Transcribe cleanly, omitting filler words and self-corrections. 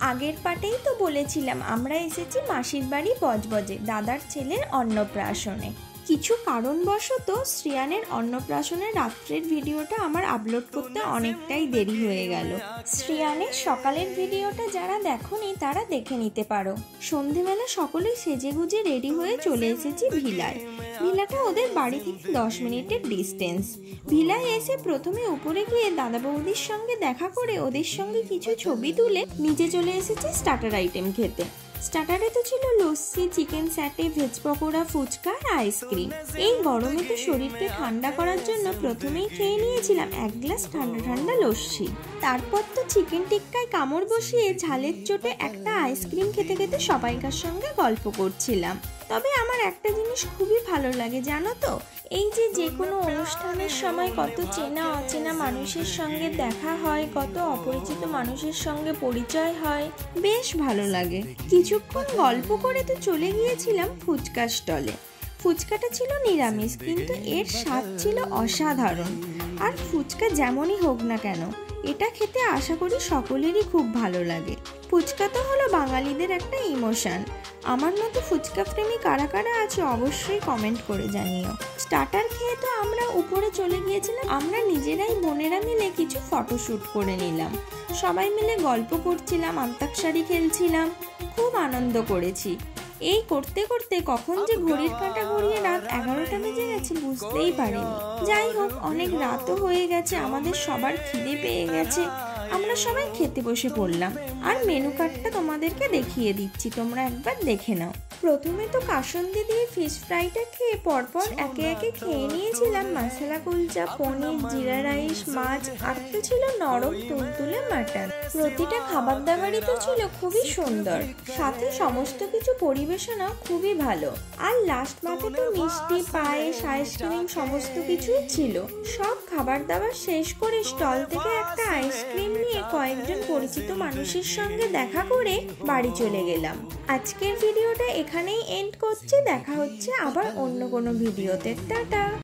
আগের পাটেই তো বলেছিলাম আমরা এসেছি মাসির বাড়ি বজবজে দাদার ছেলের অন্নপ্রাশনে। কিছু কারণবশত শ্রিয়ানের অন্নপ্রাশনের রাত্রের ভিডিওটা আমার আপলোড করতে অনেকটাই দেরি হয়ে গেল। শ্রিয়ানের সকালের ভিডিওটা যারা দেখোনি তারা দেখে নিতে পারো। সন্ধেবেলা সকলেই সেজেগুজে রেডি হয়ে চলে এসেছি ভিলায়। ভিলাটা ওদের বাড়ি থেকে 10 মিনিটের ডিস্টেন্স। ভিলায় এসে প্রথমে উপরে গিয়ে দাদা বৌদির সঙ্গে দেখা করে ওদের সঙ্গে কিছু ছবি তুলে নিচে চলে এসেছি স্টার্টার আইটেম খেতে। স্টার্টারে তো ছিল লস্যি, চিকেন স্যাটে, ভেজ পকোড়া, ফুচকা আর আইসক্রিম। এই গরমে তো শরীরকে ঠান্ডা করার জন্য প্রথমেই খেয়ে নিয়েছিলাম 1 গ্লাস ঠান্ডা ঠান্ডা লস্যি। তারপর তো চিকেন টিক্কায় কামড় বসিয়ে ঝালের চোটে একটা আইসক্রিম খেতে খেতে সবাইকার সঙ্গে গল্প করছিলাম। তবে আমার একটা জিনিস খুবই ভালো লাগে জানো তো, এই যে কোনো অনুষ্ঠানের সময় কত চেনা অচেনা মানুষের সঙ্গে দেখা হয়, কত অপরিচিত মানুষের সঙ্গে পরিচয় হয়, বেশ ভালো লাগে। কিছুক্ষণ গল্প করে তো চলে গিয়েছিলাম ফুচকা স্টলে। ফুচকাটা ছিল নিরামিষ, কিন্তু এর স্বাদ ছিল অসাধারণ। আর ফুচকা যেমনই হোক না কেন, এটা খেতে আশা করি সকলেরই খুব ভালো লাগে। ফুচকা তো হলো বাঙালিদের একটা ইমোশন। আমার মতো ফুচকা প্রেমী কারা কারা আছে অবশ্যই কমেন্ট করে জানিও। স্টার্টার খেয়ে তো আমরা উপরে চলে গিয়েছিলাম। আমরা নিজেরাই বোনেরা মিলে কিছু ফটোশ্যুট করে নিলাম। সবাই মিলে গল্প করছিলাম, অন্তাক্ষরী খেলছিলাম, খুব আনন্দ করেছি। এই করতে করতে কখন যে ঘড়ির কাঁটা গড়িয়ে রাত 11টা বেজে গেছে বুঝতেই পারিনি। যাই হোক, অনেক রাতও হয়ে গেছে, আমাদের সবার খিদে পেয়ে গেছে। আমরা সবাই খেতে বসে পড়লাম। আর মেনু কার্ডটা তোমাদেরকে দেখিয়ে দিচ্ছি, তোমরা একবার দেখে নাও। প্রথমে তো কাসন্দি দিয়ে ফিশ ফ্রাইটা খেয়ে পরপর একে একে খেয়ে নিয়েছিলাম মশলা কুলচা, পনির, জিরা রাইস, মাছ, আর তো ছিল নরম তুলতুলে মাটন। প্রতিটা খাবার দাবারই তো ছিল খুবই সুন্দর, সাথে সমস্ত কিছু পরিবেশনা খুবই ভালো। আর লাস্ট মাথে তো মিষ্টি, পায়েস, আইসক্রিম সমস্ত কিছুই ছিল। সব খাবার দাবার শেষ করে স্টল থেকে একটা আইসক্রিম নিয়ে কয়েকজন পরিচিত মানুষের সঙ্গে দেখা করে বাড়ি চলে গেলাম। আজকের ভিডিওটা এখানেই এন্ড করছি। দেখা হচ্ছে আবার অন্য কোনো ভিডিওতে। টাটা।